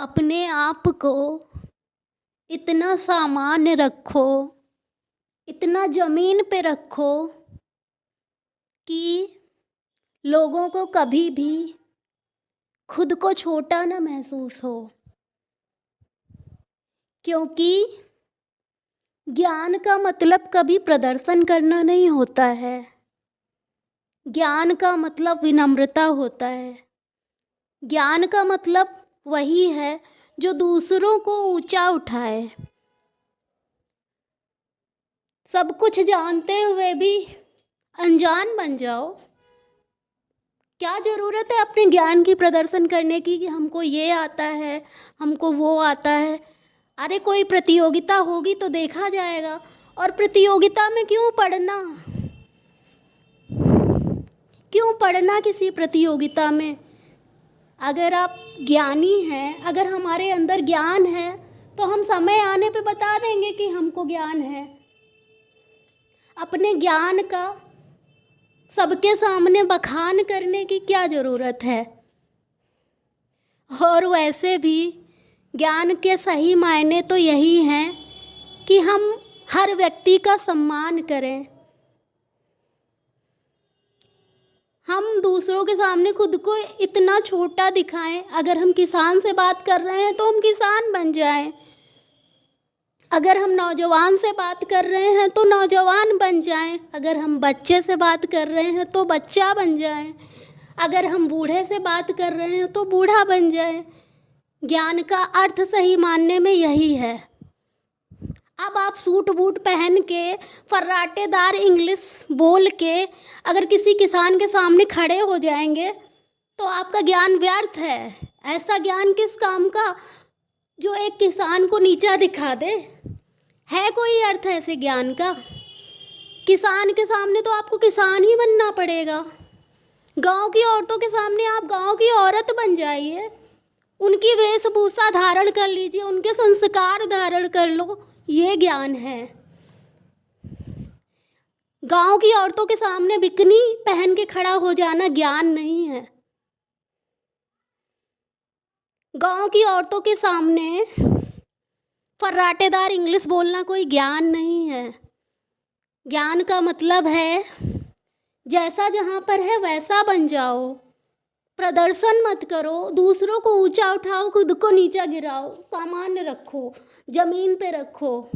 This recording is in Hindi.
अपने आप को इतना सामान्य रखो, इतना ज़मीन पे रखो कि लोगों को कभी भी खुद को छोटा ना महसूस हो। क्योंकि ज्ञान का मतलब कभी प्रदर्शन करना नहीं होता है। ज्ञान का मतलब विनम्रता होता है। ज्ञान का मतलब वही है जो दूसरों को ऊंचा उठाए। सब कुछ जानते हुए भी अनजान बन जाओ। क्या ज़रूरत है अपने ज्ञान की प्रदर्शन करने की कि हमको ये आता है, हमको वो आता है। अरे कोई प्रतियोगिता होगी तो देखा जाएगा। और प्रतियोगिता में क्यों पढ़ना किसी प्रतियोगिता में। अगर आप ज्ञानी हैं, अगर हमारे अंदर ज्ञान है तो हम समय आने पे बता देंगे कि हमको ज्ञान है। अपने ज्ञान का सबके सामने बखान करने की क्या ज़रूरत है। और वैसे भी ज्ञान के सही मायने तो यही हैं कि हम हर व्यक्ति का सम्मान करें। हम दूसरों के सामने खुद को इतना छोटा दिखाएं। अगर हम किसान से बात कर रहे हैं तो हम किसान बन जाएं। अगर हम नौजवान से बात कर रहे हैं तो नौजवान बन जाएं। अगर हम बच्चे से बात कर रहे हैं तो बच्चा बन जाएं। अगर हम बूढ़े से बात कर रहे हैं तो बूढ़ा बन जाएं। ज्ञान का अर्थ सही मानने में यही है। अब आप सूट बूट पहन के फर्राटेदार इंग्लिश बोल के अगर किसी किसान के सामने खड़े हो जाएंगे तो आपका ज्ञान व्यर्थ है। ऐसा ज्ञान किस काम का जो एक किसान को नीचा दिखा दे। है कोई अर्थ ऐसे ज्ञान का? किसान के सामने तो आपको किसान ही बनना पड़ेगा। गांव की औरतों के सामने आप गांव की औरत बन जाइए। उनकी वेशभूषा धारण कर लीजिए, उनके संस्कार धारण कर लो। ये ज्ञान है। गांव की औरतों के सामने बिकनी पहन के खड़ा हो जाना ज्ञान नहीं है। गांव की औरतों के सामने फर्राटेदार इंग्लिश बोलना कोई ज्ञान नहीं है। ज्ञान का मतलब है जैसा जहाँ पर है वैसा बन जाओ। प्रदर्शन मत करो, दूसरों को ऊंचा उठाओ, खुद को नीचा गिराओ। सामान्य रखो, ज़मीन पे रखो।